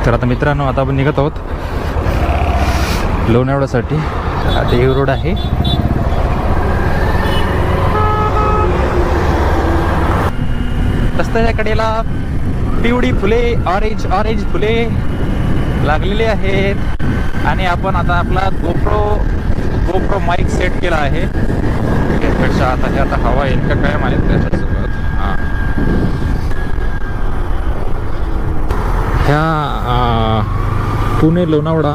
तर आता मित्रांनो, आता आपण निघत आहोत लोणावळ्यासाठी. आता हे रोड आहे. रस्त्याच्या कडेला पिवळी फुले, ऑरेंज फुले लागलेले आहेत. आणि आपण आता आपला गोप्रो माईक सेट केला आहे. त्यापेक्षा आता हवा येईल का काय माहीत त्याच्यासोबत. हां, ह्या पुणे लोणावळा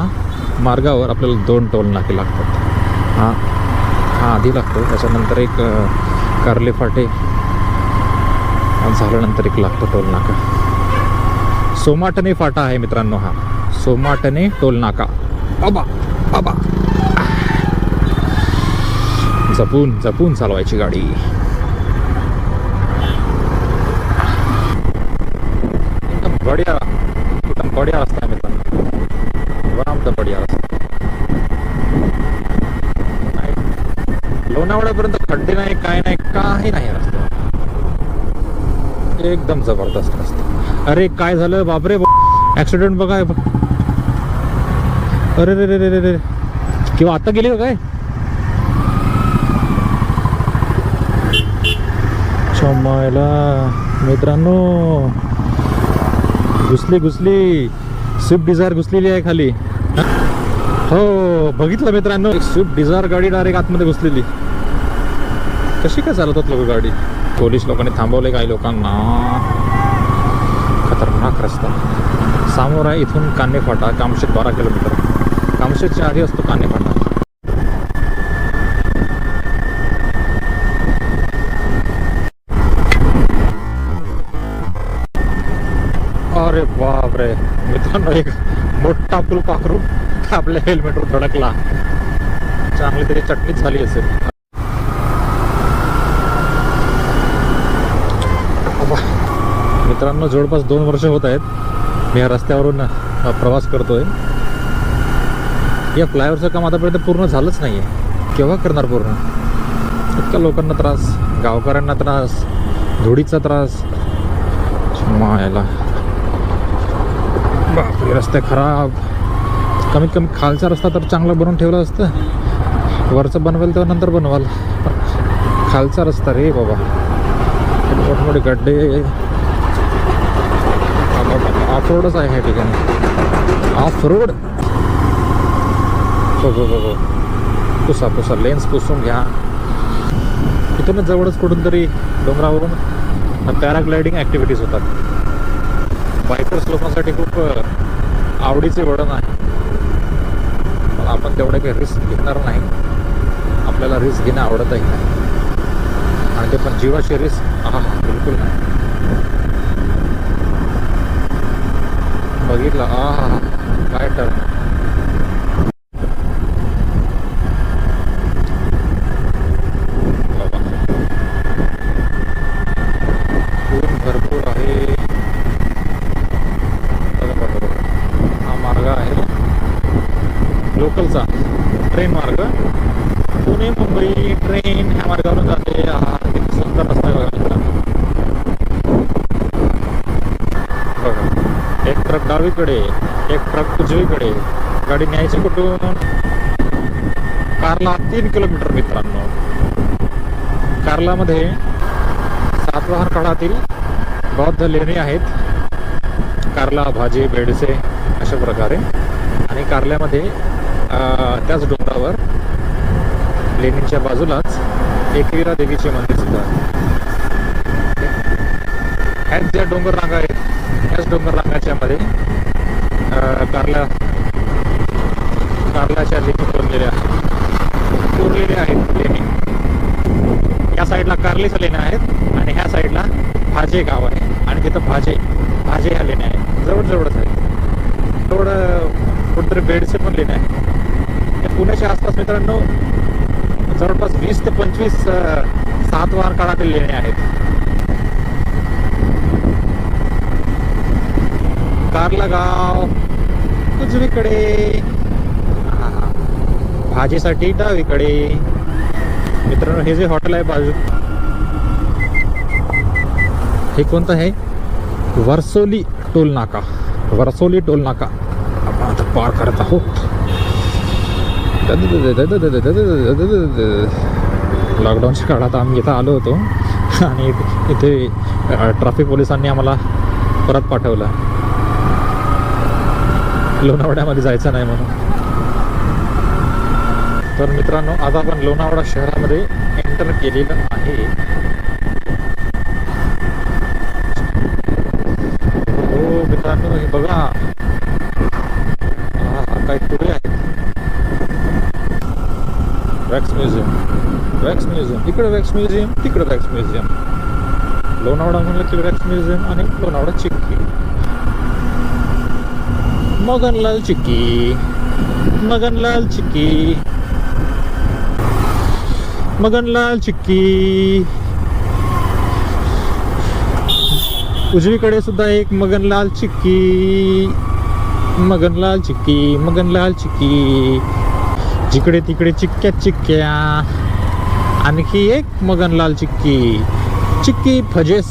मार्गावर आपल्याला 2 टोल नाके लागतात. हा आधी लागतो, त्याच्यानंतर एक कारले फाटे झाल्यानंतर एक लागतो टोल नाका. सोमाटणे फाटा आहे मित्रांनो, हा सोमाटणे टोल नाका. बाबा जपून चालवायची गाडी. एकदम बढिया रस्ता आहे मित्रांनो, एकदम बढिया रस्ता. लोणावळ्यापर्यंत खड्डे नाही, काय नाही, काही नाही रस्ता. एकदम जबरदस्त रस्ता. अरे काय झालं बापरे, ऍक्सिडेंट बघा. अरे रे किंवा आता गेली काय शमायला मित्रांनो. घुसली स्विफ्ट डिझायर घुसलेली आहे खाली. हो बघितलं मित्रांनो, एक स्विफ्ट डिझायर गाडी डायरेक्ट आतमध्ये घुसलेली. कशी काय चालवतात लोक गाडी. पोलीस लोकांनी थांबवले काही लोकांना. खतरनाक रस्ता. समोर आहे इथून कान्हे फाटा, कामशेत 12 किलोमीटर. कामशेतच्या आधी असतो कान्हे फाटा. अरे बापरे मित्रांनो, एक मोठा फुलपाखरू आपल्या हेल्मेटवर धडकला. चांगली तरी चटणीच झाली असेल. मित्रांनो, जवळपास 2 वर्ष होत आहेत मी या रस्त्यावरून प्रवास करतोय. या फ्लायओव्हरचं काम आतापर्यंत पूर्ण झालंच नाही आहे. केव्हा करणार पूर्ण. इतक्या लोकांना त्रास, गावकऱ्यांना त्रास, धुळीचा त्रास. मायला बापरे, रस्ते खराब. कमीत कमी खालचा रस्ता तर चांगला बनवून ठेवला असतं. वरचं बनवेल तेव्हा नंतर बनवाल. खालचा रस्ता रे बाबा, मोठमोठे गड्डे. ऑफ रोडच आहे ह्या ठिकाणी. Of road. हो पुसा लेन्स पुसून घ्या. इथूनच जवळच कुठून तरी डोंगरावरून पॅराग्लायडिंग ॲक्टिव्हिटीज होतात. बायकर्स लोकांसाठी खूप आवडीचे वळण आहे. पण आपण तेवढे काही रिस्क घेणार नाही. आपल्याला रिस्क घेणं आवडतही नाही. आणि ते पण जीवाची रिस्क बिलकुल नाही. बघितलं काय टर्न. ऊन भरपूर आहे. हा मार्ग आहे लोकलचा, ट्रेन मार्ग. पुणे मुंबई ट्रेन ह्या मार्गावरून जाते. किती सुंदर रस्ता बघा. एक ट्रक डावीकडे, एक ट्रक उजवीकडे. गाडी न्यायची कुठून. कारला 3 किलोमीटर मित्रांनो. कारलामध्ये सातवाहन काळातील बौद्ध लेणी आहेत. कारला, भाजे, बेडसे अशा प्रकारे. आणि कारल्यामध्ये त्याच डोंगरावर लेणीच्या बाजूलाच एकविरा देवीचे मंदिर सुद्धा आहे. ह्याच ज्या डोंगर रांगा आहेत, ह्याच डोंगर रांगाच्या मध्ये कारल्याच्या लेणी कोरलेल्या आहेत. लेणी या साईडला कार्लीच्या लेण्या आहेत आणि ह्या साईडला भाजे गाव आहे आणि तिथं भाजे ह्या लेण्या आहेत. जवळच आहेत. थोडं कुठेतरी बेडचे पण लेण्या आहे. या पुण्याच्या आसपास मित्रांनो जवळपास 20 ते 25 सातवाहन काळातील लेण्या आहेत. कार्ला गाव उजवीकडे, भाजीसाठी डावीकडे. मित्रांनो हे जे हॉटेल आहे बाजू, हे कोणतं आहे? वर्सोली टोल नाका. वर्सोली टोल नाका आपण आता पार करत आहोत. लॉकडाऊनच्या काळात आम्ही इथं आलो होतो आणि इथे ट्रॅफिक पोलिसांनी आम्हाला परत पाठवलं, लोणावळ्यामध्ये जायचं नाही म्हणून. तर मित्रांनो आता आपण लोणावळा शहरामध्ये एंटर केलेलं आहे. हो मित्रांनो हे बघा, काही पुढे आहेत. वॅक्स म्युझियम, इकडे वॅक्स म्युझियम, तिकडे वॅक्स म्युझियम. लोणावळा म्हणलं की वॅक्स म्युझियम आणि लोणावळा चिक्की. मगनलाल चिक्की, मगनलाल चिक्की, मगनलाल चिक्की. उजवीकडे सुद्धा एक मगनलाल चिक्की, मगनलाल चिक्की, मगनलाल चिक्की. जिकडे तिकडे चिक्क्या चिक्क्या. आणखी एक मगनलाल चिक्की. चिक्की भजेस,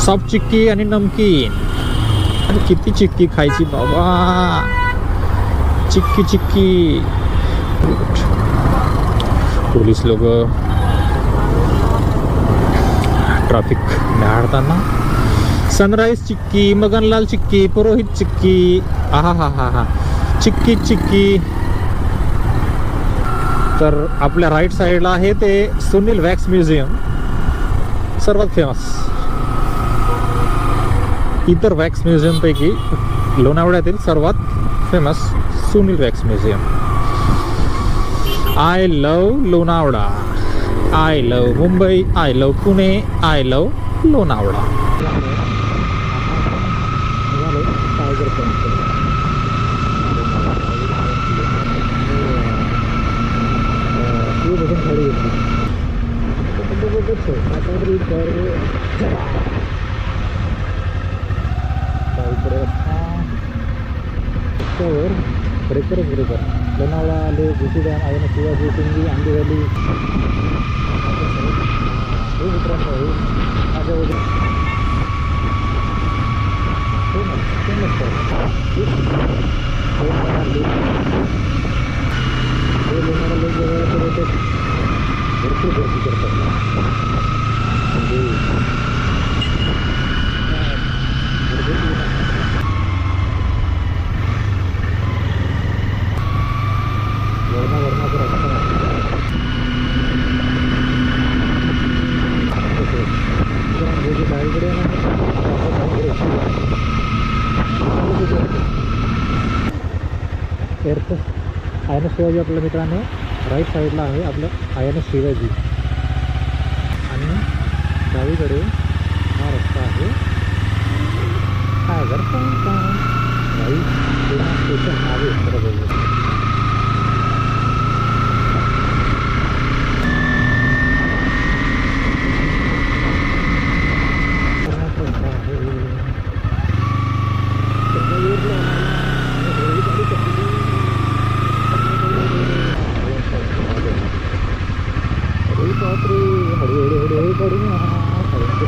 सॉफ्ट चिक्की आणि नमकीन. आणि किती चिक्की खायची बाबा, चिक्की चिक्की. पोलीस लोक ट्रॅफिक निहाळताना. सनराईज चिक्की, मगनलाल चिक्की, पुरोहित चिक्की. हा चिक्की चिक्की. तर आपल्या राईट साईडला आहे ते सुनील वॅक्स म्युझियम, सर्वात फेमस. इतर वॅक्स म्युझियमपैकी लोणावळ्यातील सर्वात famous Sunil wax museum. I love Lonavala, I love Mumbai, I love Pune, I love Lonavala. Breaker Lonavala आले, भुशी डॅम आहे ना, शिवाजी, सिंगी, आंबी व्हॅली. हे मित्रांनो हे माझ्या वगैरे लोणावळा लोक वेगवेगळ्या भरपूर गर्दी करतात. म्हणजे airport I N S Shivaji आपल्या मित्रांनो राईट साईडला आहे आपलं आय एन एस शिवाजी. आणि डावीकडे हा रस्ता आहे टायगर राईट स्टेशन आहे बरोबर.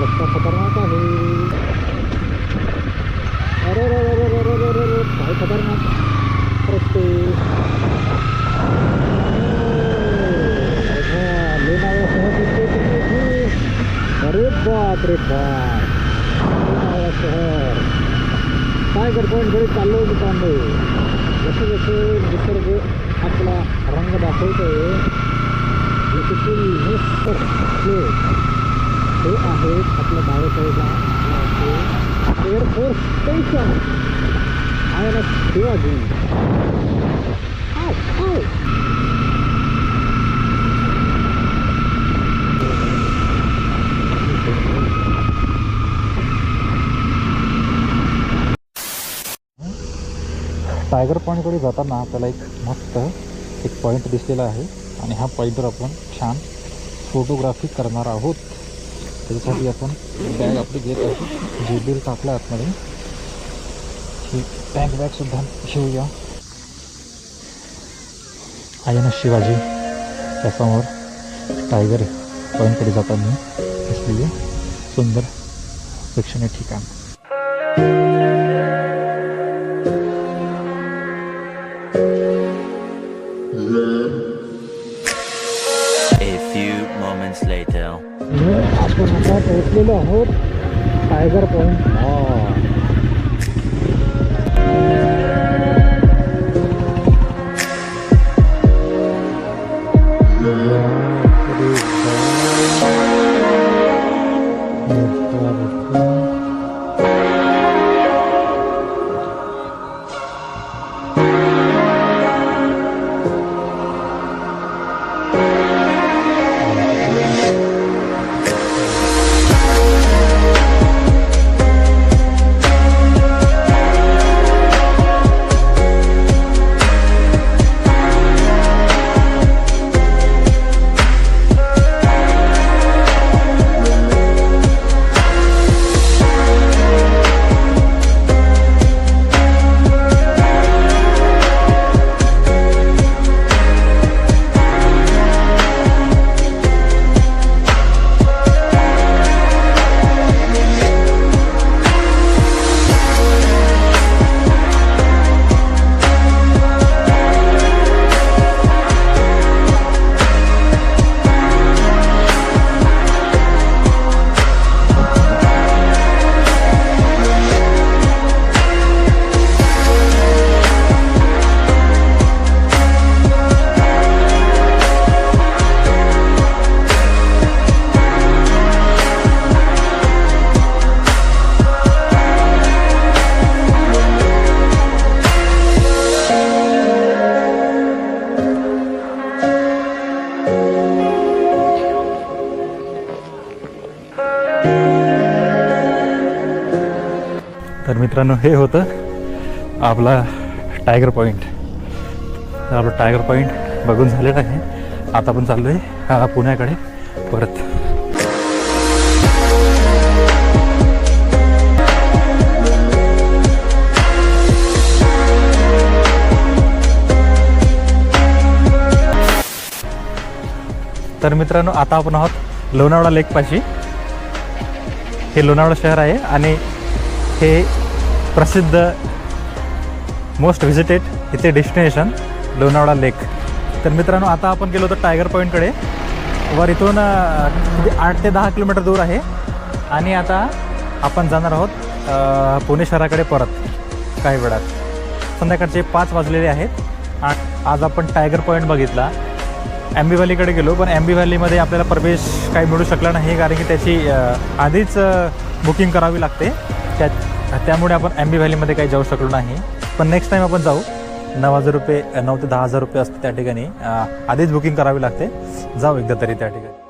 रस्ता खतरनाक आहे. अरे काय खतरनाक रस्ते. लोणावळा शहर दिसते. अरे बाप रे बाप, लोणावळा शहर. काय करतो घरी चाललो मित्रांनो. जसे जसे निसर्ग आपला रंग दाखवतोय हे आहे आपल्या डाव्या साईडला air force station I N S Shivaji. Tiger पॉईंटकडे जाताना आपल्याला एक मस्त एक पॉईंट दिसलेला आहे आणि ह्या पॉईंटवर आपण छान फोटोग्राफी करणार आहोत. त्याच्यासाठी आपण बॅग आपली घेत आहोत, जेबीर टाकला आतमध्ये. ही बॅग बॅगसुद्धा घेऊया. आहे ना शिवाजी त्यासमोर टायगर पॉईंटकडे जाताना असलेले सुंदर प्रेक्षणीय ठिकाण. A few moments later. आपण आता पोहोचलेलो आहोत टायगर पॉईंट. तर मित्रांनो, हे होतं आपला टायगर पॉईंट. आपलं टायगर पॉईंट बघून झालेलं आहे. आता आपण चाललो आहे पुण्याकडे परत. तर मित्रांनो, आता आपण आहोत लोणावळा लेकपाशी. हे लोणावळा शहर आहे आणि हे प्रसिद्ध मोस्ट व्हिजिटेड इथे डेस्टिनेशन लोणावळा लेक. तर मित्रांनो, आता आपण गेलो होतो टायगर पॉईंटकडे. वर इथून 8 ते 10 किलोमीटर दूर आहे आणि आता आपण जाणार आहोत पुणे शहराकडे परत काही वेळात. संध्याकाळचे 5 वाजलेले आहेत. आज आपण टायगर पॉईंट बघितला. एम्बी व्हॅलीकडे गेलो, पण एम्बी व्हॅलीमध्ये आपल्याला प्रवेश काही मिळू शकला नाही, कारण की त्याची आधीच बुकिंग करावी लागते. त्यामुळे आपण एम्बी व्हॅलीमध्ये काही जाऊ शकलो नाही. पण नेक्स्ट टाईम आपण जाऊ. 9,000 रुपये 9 ते 10,000 रुपये असते त्या ठिकाणी. आधीच बुकिंग करावी लागते. जाऊ एकदा तरी त्या ठिकाणी.